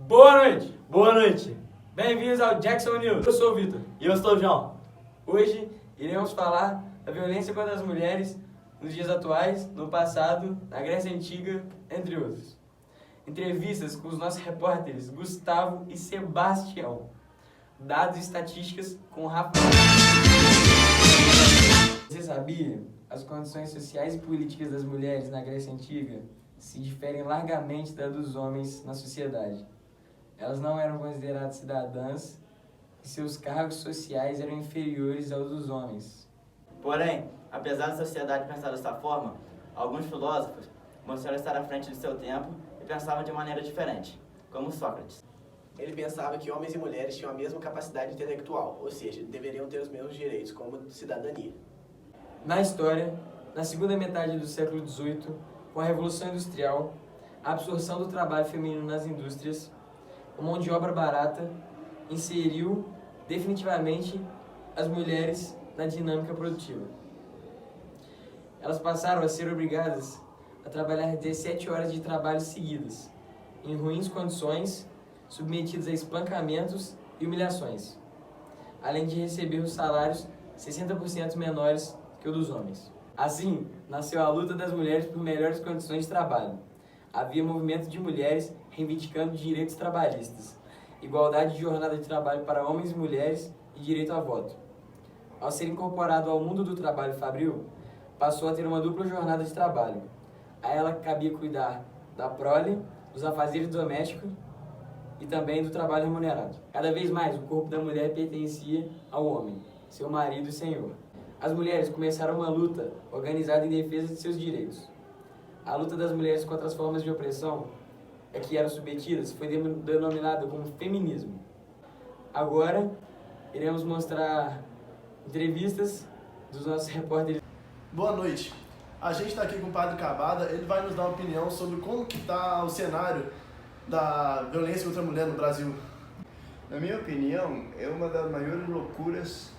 Boa noite! Boa noite! Bem-vindos ao Jackson News. Eu sou o Vitor. E eu sou o João. Hoje iremos falar da violência contra as mulheres nos dias atuais, no passado, na Grécia Antiga, entre outros. Entrevistas com os nossos repórteres Gustavo e Sebastião. Dados e estatísticas com Rafael. Você sabia? As condições sociais e políticas das mulheres na Grécia Antiga se diferem largamente das dos homens na sociedade. Elas não eram consideradas cidadãs e seus cargos sociais eram inferiores aos dos homens. Porém, apesar da sociedade pensar dessa forma, alguns filósofos mostraram estar à frente de seu tempo e pensavam de maneira diferente, como Sócrates. Ele pensava que homens e mulheres tinham a mesma capacidade intelectual, ou seja, deveriam ter os mesmos direitos como cidadania. Na história, na segunda metade do século XVIII, com a Revolução Industrial, a absorção do trabalho feminino nas indústrias, a mão de obra barata inseriu definitivamente as mulheres na dinâmica produtiva. Elas passaram a ser obrigadas a trabalhar 17 horas de trabalho seguidas, em ruins condições, submetidas a espancamentos e humilhações, além de receber os salários 60% menores que o dos homens. Assim, nasceu a luta das mulheres por melhores condições de trabalho. Havia movimento de mulheres reivindicando direitos trabalhistas, igualdade de jornada de trabalho para homens e mulheres e direito a voto. Ao ser incorporado ao mundo do trabalho fabril, passou a ter uma dupla jornada de trabalho. A ela cabia cuidar da prole, dos afazeres domésticos e também do trabalho remunerado. Cada vez mais o corpo da mulher pertencia ao homem, seu marido e senhor. As mulheres começaram uma luta organizada em defesa de seus direitos. A luta das mulheres contra as formas de opressão a que eram submetidas foi denominada como feminismo. Agora, iremos mostrar entrevistas dos nossos repórteres. Boa noite. A gente está aqui com o Padre Cavada, ele vai nos dar uma opinião sobre como que está o cenário da violência contra a mulher no Brasil. Na minha opinião, é uma das maiores loucuras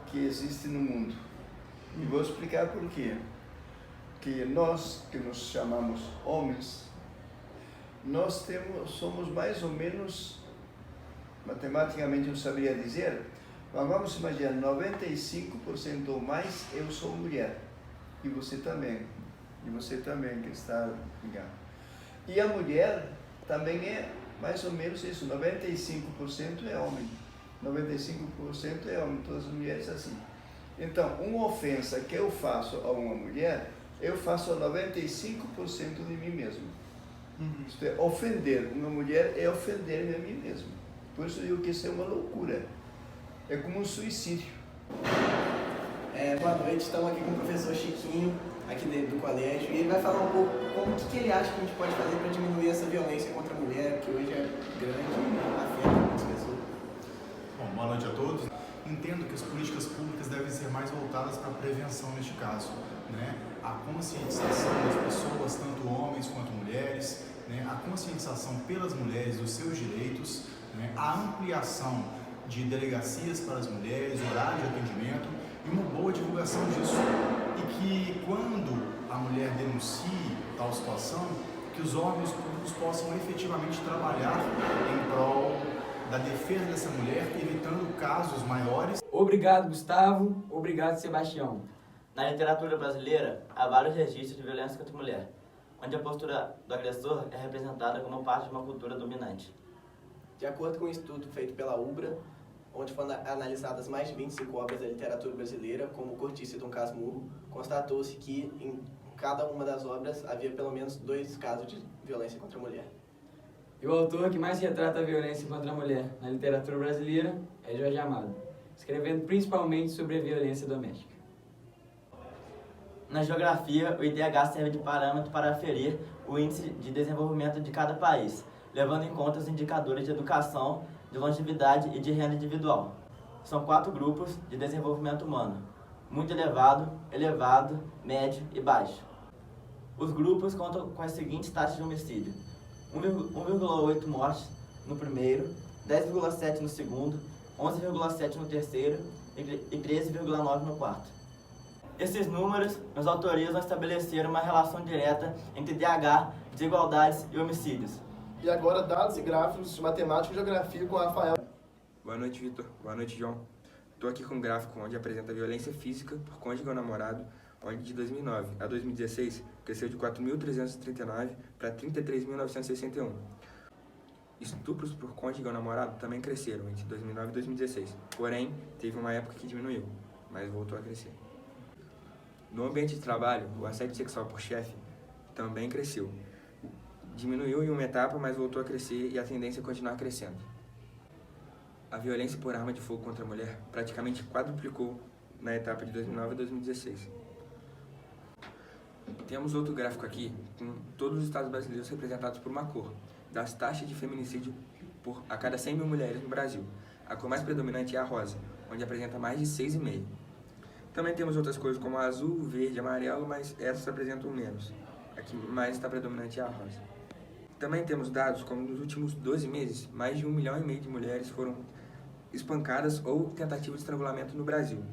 que existe no mundo. E vou explicar por quê. Que nós, que nos chamamos homens, somos mais ou menos, matematicamente não saberia dizer, mas vamos imaginar, 95% ou mais eu sou mulher. E você também. E você também que está ligado. E a mulher também é mais ou menos isso, 95% é homem. 95% é homem, todas as mulheres assim. Então, uma ofensa que eu faço a uma mulher, eu faço a 95% de mim mesmo. Isto é, ofender uma mulher é ofender-me a mim mesmo. Por isso eu digo que isso é uma loucura. É como um suicídio. Boa noite, estamos aqui com o professor Chiquinho, aqui do colégio, e ele vai falar um pouco como que ele acha que a gente pode fazer para diminuir essa violência contra a mulher, que hoje é grande e afeta muitas pessoas. Bom, boa noite a todos. Entendo que as políticas públicas devem ser mais voltadas para a prevenção neste caso, né? A conscientização das pessoas, tanto homens quanto mulheres, né? A conscientização pelas mulheres dos seus direitos, né? A ampliação de delegacias para as mulheres, horário de atendimento e uma boa divulgação disso. E que quando a mulher denuncie tal situação, que os órgãos públicos possam efetivamente trabalhar em prol da defesa dessa mulher, evitando casos maiores. Obrigado, Gustavo. Obrigado, Sebastião. Na literatura brasileira, há vários registros de violência contra a mulher, onde a postura do agressor é representada como parte de uma cultura dominante. De acordo com um estudo feito pela UBRA, onde foram analisadas mais de 25 obras da literatura brasileira, como Cortiça e Dom Casmurro, constatou-se que em cada uma das obras havia pelo menos 2 casos de violência contra a mulher. E o autor que mais retrata a violência contra a mulher na literatura brasileira é Jorge Amado, escrevendo principalmente sobre a violência doméstica. Na geografia, o IDH serve de parâmetro para aferir o índice de desenvolvimento de cada país, levando em conta os indicadores de educação, de longevidade e de renda individual. São 4 grupos de desenvolvimento humano: muito elevado, elevado, médio e baixo. Os grupos contam com as seguintes taxas de homicídio: 1,8 mortes no primeiro, 10,7 no segundo, 11,7 no terceiro e 13,9 no quarto. Esses números nos autorizam a estabelecer uma relação direta entre DH, desigualdades e homicídios, E agora, dados e gráficos de matemática e geografia com o Rafael. Boa noite, Vitor. Boa noite, João. Estou aqui com um gráfico onde apresenta a violência física por cônjuge ou namorado, onde de 2009 a 2016 cresceu de 4.339 para 33.961. Estupros por cônjuge ou namorado também cresceram entre 2009 e 2016, porém, teve uma época que diminuiu, mas voltou a crescer. No ambiente de trabalho, o assédio sexual por chefe também cresceu. Diminuiu em uma etapa, mas voltou a crescer e a tendência é continuar crescendo. A violência por arma de fogo contra a mulher praticamente quadruplicou na etapa de 2009 a 2016. Temos outro gráfico aqui com todos os estados brasileiros representados por uma cor, das taxas de feminicídio a cada 100 mil mulheres no Brasil. A cor mais predominante é a rosa, onde apresenta mais de 6,5. Também temos outras cores como azul, verde, amarelo, mas essas apresentam menos. A que mais está predominante é a rosa. Também temos dados como nos últimos 12 meses, mais de 1,5 milhão de mulheres foram espancadas ou tentativa de estrangulamento no Brasil.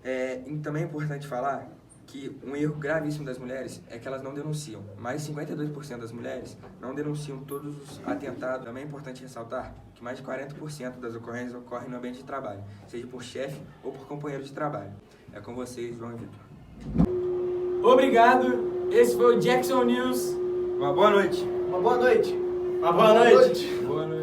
E também é importante falar que um erro gravíssimo das mulheres é que elas não denunciam. Mais de 52% das mulheres não denunciam todos os atentados. Também é importante ressaltar que mais de 40% das ocorrências ocorrem no ambiente de trabalho, seja por chefe ou por companheiro de trabalho. É com vocês, João e Vitor. Obrigado. Esse foi o Jackson News. Uma boa noite. Uma boa noite. Uma boa noite. Boa noite.